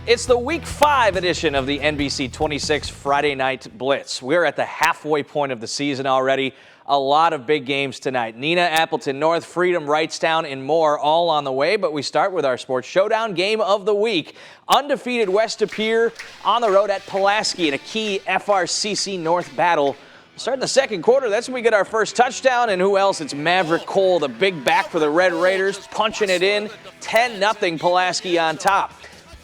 It's the Week 5 edition of the NBC 26 Friday Night Blitz. We're at the halfway point of the season already. A lot of big games tonight. Neenah, Appleton North, Freedom, Wrightstown, and more all on the way. But we start with our Sports Showdown game of the week. Undefeated West Pere on the road at Pulaski in a key FRCC North battle. Starting the second quarter, that's when we get our first touchdown. And who else? It's Maverick Cole, the big back for the Red Raiders, punching it in. 10-0 Pulaski on top.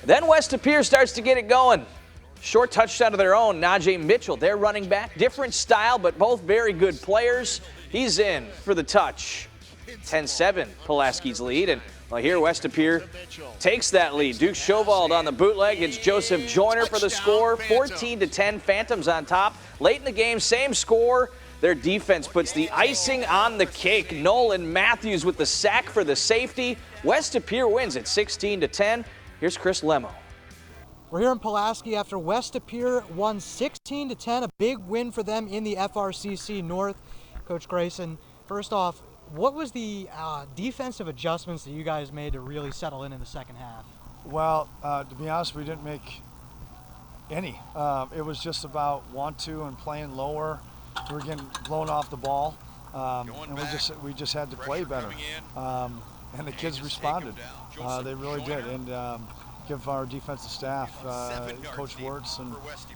Then West Pere starts to get it going. Short touchdown of their own, Najee Mitchell, their running back. Different style, but both very good players. He's in for the touch. 10-7 Pulaski's lead. And well, here West Pere takes that lead. Duke Shovald on the bootleg. It's Joseph Joyner for the score. 14-10, Phantoms on top. Late in the game, same score. Their defense puts the icing on the cake. Nolan Matthews with the sack for the safety. West Pere wins at 16-10. Here's Chris Lemo. We're here in Pulaski after West Pere won 16-10, a big win for them in the FRCC North. Coach Grayson, first off, what was the defensive adjustments that you guys made to really settle in the second half? Well, to be honest, we didn't make any. It was just about want-to and playing lower. We were getting blown off the ball, and we just had to play better. And the kids responded. They really did. And give our defensive staff, Coach Wirtz and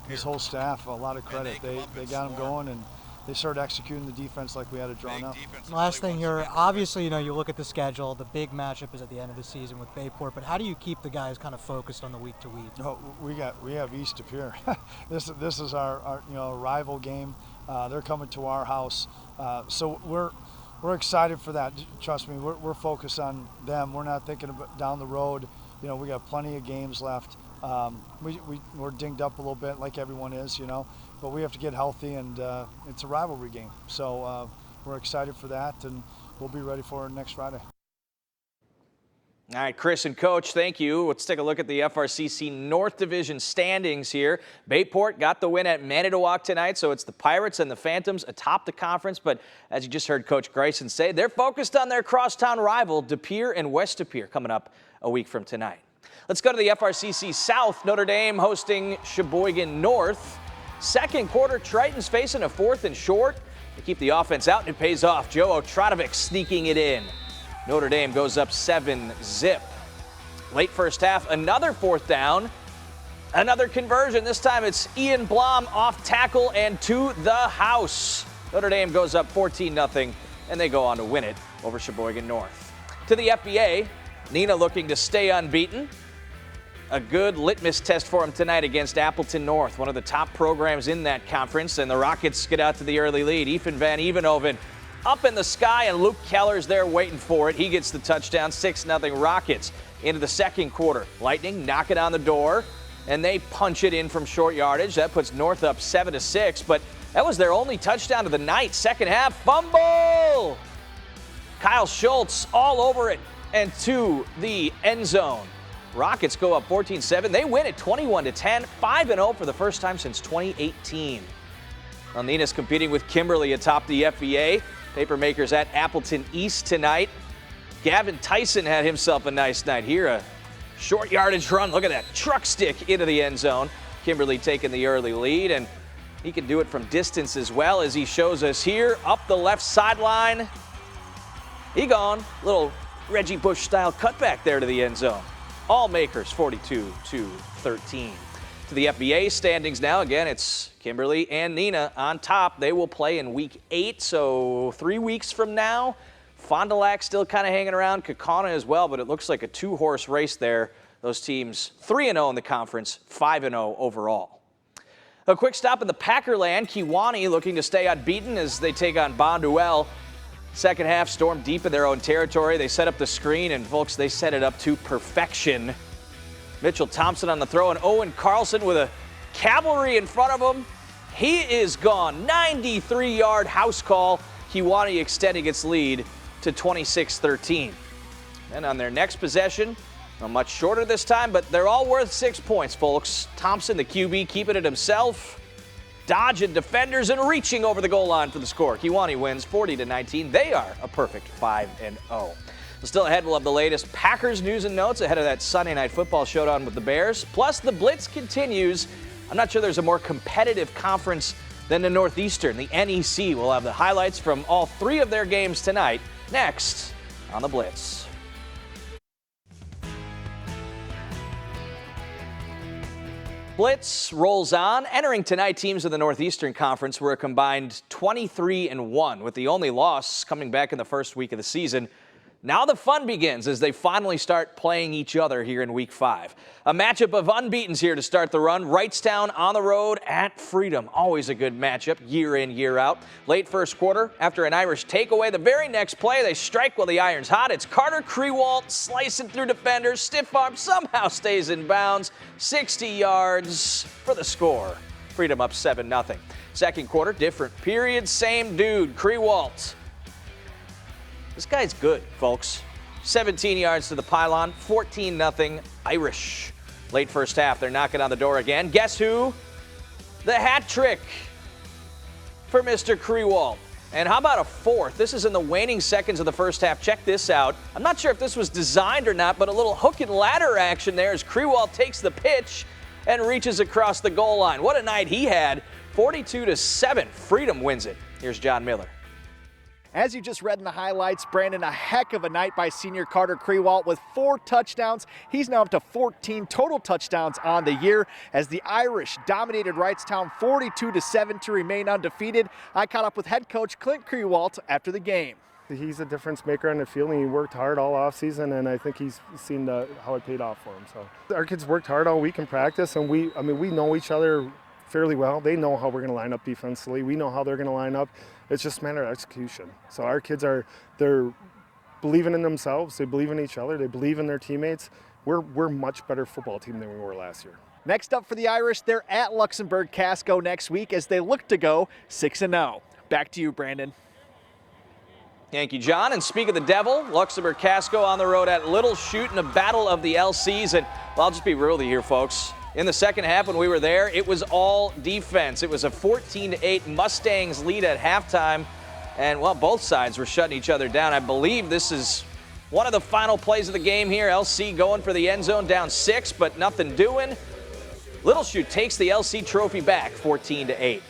his whole staff, a lot of credit. They got them going, and they started executing the defense like we had it drawn up. Last thing here, obviously, you look at the schedule. The big matchup is at the end of the season with Bayport. But how do you keep the guys kind of focused on the week to week? No, we have East Pere. This is our rival game. They're coming to our house, so we're excited for that. Trust me, we're focused on them. We're not thinking about down the road. We got plenty of games left. We're dinged up a little bit, like everyone is, but we have to get healthy, and it's a rivalry game. So we're excited for that, and we'll be ready for it next Friday. All right, Chris and Coach, thank you. Let's take a look at the FRCC North Division standings here. Bayport got the win at Manitowoc tonight, so it's the Pirates and the Phantoms atop the conference. But as you just heard Coach Grayson say, they're focused on their crosstown rival, De Pere and West Pere, coming up a week from tonight. Let's go to the FRCC South. Notre Dame hosting Sheboygan North. Second quarter, Triton's facing a 4th and short. They keep the offense out, and it pays off. Joe Otradovic sneaking it in. Notre Dame goes up 7-0. Late first half, another 4th down. Another conversion. This time it's Ian Blom off tackle and to the house. Notre Dame goes up 14-0, and they go on to win it over Sheboygan North. To the FBA, Neenah looking to stay unbeaten. A good litmus test for them tonight against Appleton North, one of the top programs in that conference, and the Rockets get out to the early lead. Ethan Van Evenhoven up in the sky, and Luke Keller's there waiting for it. He gets the touchdown, 6-0 Rockets. Into the second quarter, Lightning knock it on the door, and they punch it in from short yardage. That puts North up 7-6, but that was their only touchdown of the night. Second half, fumble! Kyle Schultz all over it and to the end zone. Rockets go up 14-7. They win it 21-10, 5-0 for the first time since 2018. Neenah's competing with Kimberly atop the FBA. Papermakers at Appleton East tonight. Gavin Tyson had himself a nice night here. A short yardage run. Look at that truck stick into the end zone. Kimberly taking the early lead, and he can do it from distance as well, as he shows us here. Up the left sideline. He gone. Little Reggie Bush style cutback there to the end zone. All makers 42-13. To the FBA standings now. Again, it's Kimberly and Neenah on top. They will play in week 8, so 3 weeks from now. Fond du Lac still kind of hanging around, Kaukauna as well, but it looks like a 2-horse race there. Those teams 3-0 in the conference, 5-0 overall. A quick stop in the Packerland. Kewanee looking to stay unbeaten as they take on Bonduelle. Second half, Storm deep in their own territory. They set up the screen, and folks, they set it up to perfection. Mitchell Thompson on the throw, and Owen Carlson with a cavalry in front of him. He is gone. 93-yard house call. Kewanee extending its lead to 26-13. And on their next possession, much shorter this time, but they're all worth 6 points, folks. Thompson, the QB, keeping it himself. dodging defenders and reaching over the goal line for the score. Kewanee wins 40-19. They are a perfect 5-0. Still ahead, we'll have the latest Packers news and notes ahead of that Sunday Night Football showdown with the Bears. Plus, the Blitz continues. I'm not sure there's a more competitive conference than the Northeastern. The NEC will have the highlights from all 3 of their games tonight. Next on the Blitz. Blitz rolls on. Entering tonight, teams of the Northeastern Conference were a combined 23-1, with the only loss coming back in the first week of the season. Now the fun begins as they finally start playing each other here in Week 5. A matchup of unbeatens here to start the run. Wrightstown on the road at Freedom. Always a good matchup year in, year out. Late first quarter, after an Irish takeaway, the very next play, they strike while the iron's hot. It's Carter Crewalt slicing through defenders. Stiff arm somehow stays in bounds. 60 yards for the score. Freedom up 7-0. Second quarter, different period, same dude, Crewalt. This guy's good, folks. 17 yards to the pylon, 14-0 Irish. Late first half, they're knocking on the door again. Guess who? The hat trick for Mr. Crewalt. And how about a fourth? This is in the waning seconds of the first half. Check this out. I'm not sure if this was designed or not, but a little hook and ladder action there as Crewalt takes the pitch and reaches across the goal line. What a night he had. 42-7. Freedom wins it. Here's John Miller. As you just read in the highlights, Brandon, a heck of a night by senior Carter Crewalt with 4 touchdowns. He's now up to 14 total touchdowns on the year as the Irish dominated Wrightstown 42-7 to remain undefeated. I caught up with head coach Clint Crewalt after the game. He's a difference maker on the field, and he worked hard all offseason, and I think he's seen how it paid off for him. So our kids worked hard all week in practice, and we know each other fairly well. They know how we're going to line up defensively. We know how they're going to line up. It's just a matter of execution. So our kids they're believing in themselves. They believe in each other. They believe in their teammates. We're a much better football team than we were last year. Next up for the Irish, they're at Luxembourg Casco next week as they look to go 6-0. Back to you, Brandon. Thank you, John. And speak of the devil, Luxembourg Casco on the road at Little Chute in a battle of the LCs. And well, I'll just be real with you here, folks. In the second half when we were there, it was all defense. It was a 14-8 Mustangs lead at halftime. And, well, both sides were shutting each other down. I believe this is one of the final plays of the game here. LC going for the end zone, down 6, but nothing doing. Little Chute takes the LC trophy back, 14-8.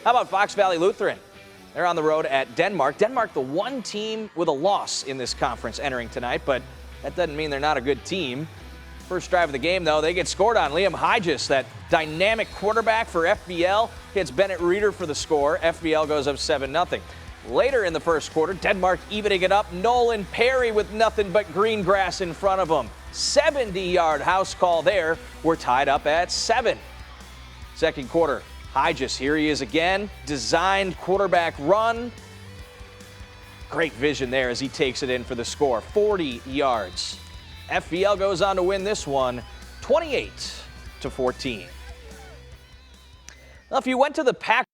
How about Fox Valley Lutheran? They're on the road at Denmark. Denmark, the one team with a loss in this conference entering tonight, but that doesn't mean they're not a good team. First drive of the game, though, they get scored on. Liam Hygis, that dynamic quarterback for FBL, hits Bennett Reeder for the score. FBL goes up 7-0. Later in the first quarter, Denmark evening it up. Nolan Pere with nothing but green grass in front of him. 70-yard house call there. We're tied up at 7. Second quarter, Hygis, here he is again. Designed quarterback run. Great vision there as he takes it in for the score. 40 yards. FBL goes on to win this one, 28-14. Well, if you went to the Packers